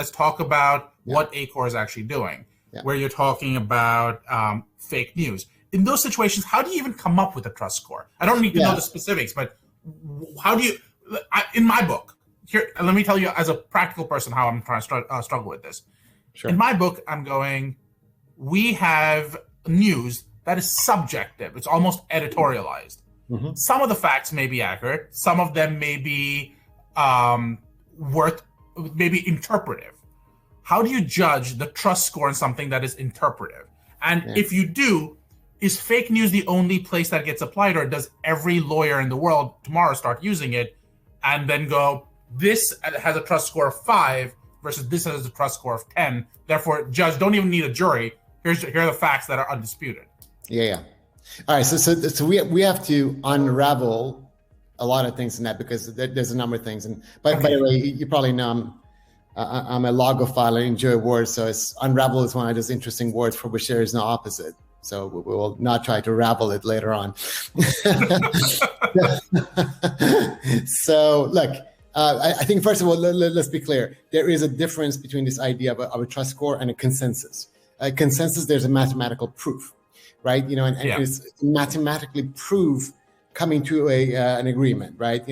let's talk about what ACOR is actually doing, where you're talking about fake news. In those situations, how do you even come up with a trust score? I don't need to know the specifics, but how do you, in my book, here, let me tell you as a practical person how I'm trying to struggle with this. Sure. In my book, I'm going, we have news that is subjective. It's almost editorialized. Mm-hmm. Some of the facts may be accurate. Some of them may be maybe interpretive. How do you judge the trust score in something that is interpretive? And if you do, is fake news the only place that gets applied, or does every lawyer in the world tomorrow start using it and then go, this has a trust score of 5 versus this has a trust score of 10. Therefore, judge, don't even need a jury. Here are the facts that are undisputed. Yeah. All right. So we have to unravel a lot of things in that, because there's a number of things. And by the way, you probably know I'm a logophile. I enjoy words. So unravel is one of those interesting words for which there is no opposite. So we will not try to ravel it later on. So look, I think first of all, let's be clear. There is a difference between this idea of a trust score and a consensus. A consensus, there's a mathematical proof, right? And it's mathematically proof coming to an agreement, right?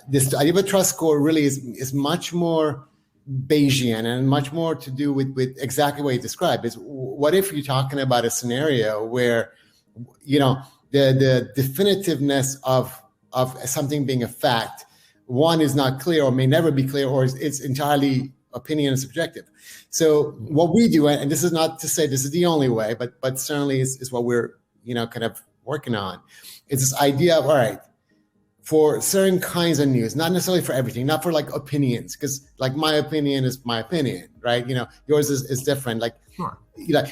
This idea of a trust score really is much more Bayesian and much more to do with exactly what you described. Is what if you're talking about a scenario where, the definitiveness of something being a fact, one is not clear or may never be clear, or it's entirely opinion and subjective. So what we do, and this is not to say this is the only way, but certainly is what we're kind of working on, is this idea of, all right, for certain kinds of news, not necessarily for everything, not for like opinions, because like my opinion is my opinion, right? Yours is different. Like, sure.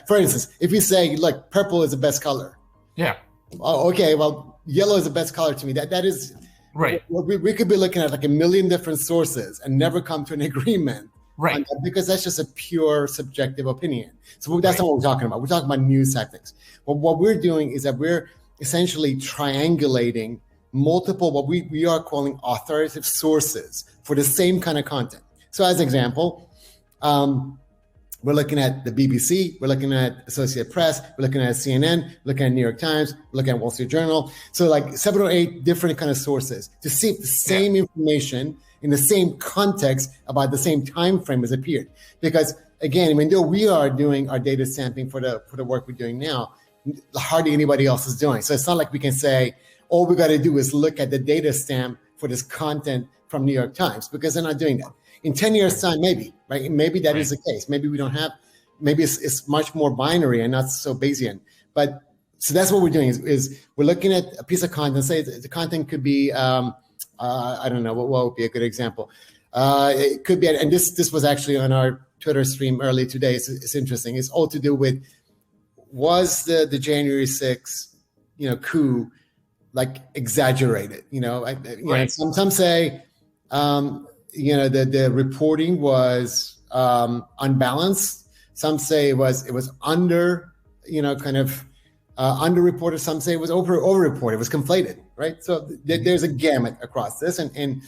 For instance, if you say like purple is the best color. Yeah. Oh, okay. Well, yellow is the best color to me. That is right. We could be looking at like a million different sources and never come to an agreement. Right. Because that's just a pure subjective opinion. So that's not what we're talking about. We're talking about news tactics. Well, what we're doing is that we're essentially triangulating multiple, what we are calling authoritative sources for the same kind of content. So as an example, we're looking at the BBC, we're looking at Associated Press, we're looking at CNN, we're looking at New York Times, we're looking at Wall Street Journal. So like 7 or 8 different kind of sources to see if the same information in the same context about the same time frame has appeared. Because again, even though we are doing our data sampling for the work we're doing now, hardly anybody else is doing. So it's not like we can say, all we got to do is look at the data stamp for this content from New York Times, because they're not doing that. In 10 years' time, maybe, right? Maybe that is the case. Maybe we don't have, maybe it's much more binary and not so Bayesian. But so that's what we're doing is we're looking at a piece of content. Say the content could be, I don't know, what would be a good example? It could be, and this was actually on our Twitter stream early today. It's interesting. It's all to do with, was the January 6th, coup, like exaggerated, right. Some say, the reporting was unbalanced. Some say it was under, underreported. Some say it was overreported. It was conflated, right? So there's a gamut across this, and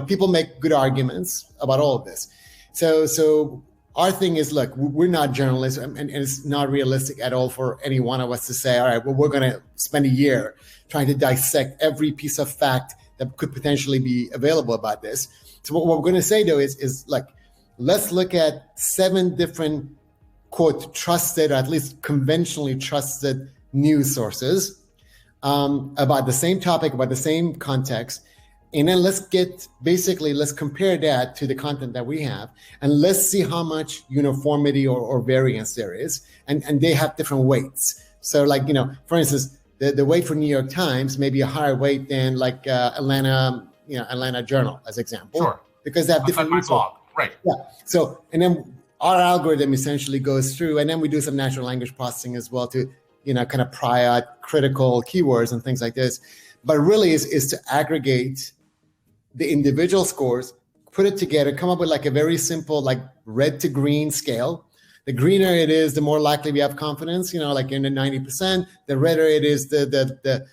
people make good arguments about all of this. So our thing is, look, we're not journalists, and it's not realistic at all for any one of us to say, all right, well, we're going to spend a year trying to dissect every piece of fact that could potentially be available about this. So what we're going to say, though, is like, let's look at 7 different, quote, trusted, or at least conventionally trusted news sources about the same topic, about the same context. And then let's compare that to the content that we have, and let's see how much uniformity or variance there is. And they have different weights. So like, for instance, the weight for New York Times may be a higher weight than like Atlanta Journal, as example. Sure. Because they have different blog. Right. Yeah. So, and then our algorithm essentially goes through, and then we do some natural language processing as well to, kind of pry out critical keywords and things like this. But really is to aggregate the individual scores, put it together, come up with like a very simple, like red to green scale. The greener it is, the more likely we have confidence, like in the 90%. The redder it is, the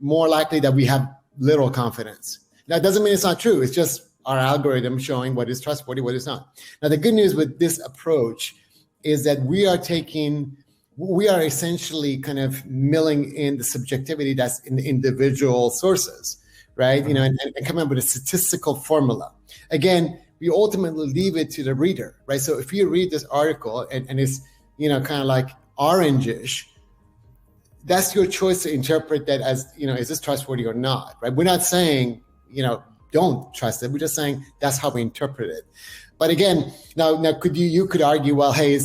more likely that we have little confidence. That doesn't mean it's not true. It's just our algorithm showing what is trustworthy, what is not. Now, the good news with this approach is that we are essentially kind of milling in the subjectivity that's in the individual sources, right? You know, and coming up with a statistical formula. Again, we ultimately leave it to the reader, right? So if you read this article and it's, you know, kind of like orangish, that's your choice to interpret that as, you know, is this trustworthy or not, right? We're not saying, you know, don't trust it. We're just saying that's how we interpret it. But again, now you could argue, well, hey,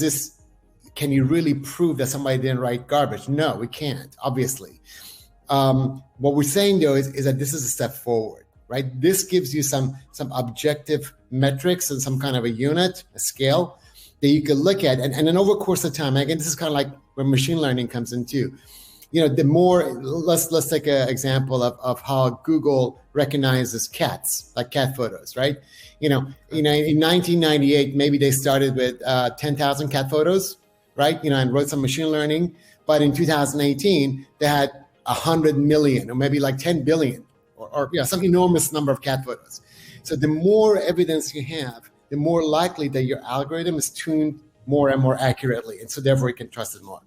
can you really prove that somebody didn't write garbage? No, we can't, obviously. What we're saying though is that this is a step forward, right? This gives you some objective metrics and some kind of a unit, a scale that you could look at. And then over the course of time, again, this is kind of like where machine learning comes in too. You know, the more, let's take an example of how Google recognizes cats, like cat photos, right? You know, in 1998, maybe they started with 10,000 cat photos, right? You know, and wrote some machine learning. But in 2018, they had 100 million or maybe like 10 billion or you know, some enormous number of cat photos. So the more evidence you have, the more likely that your algorithm is tuned more and more accurately. And so therefore you can trust it more.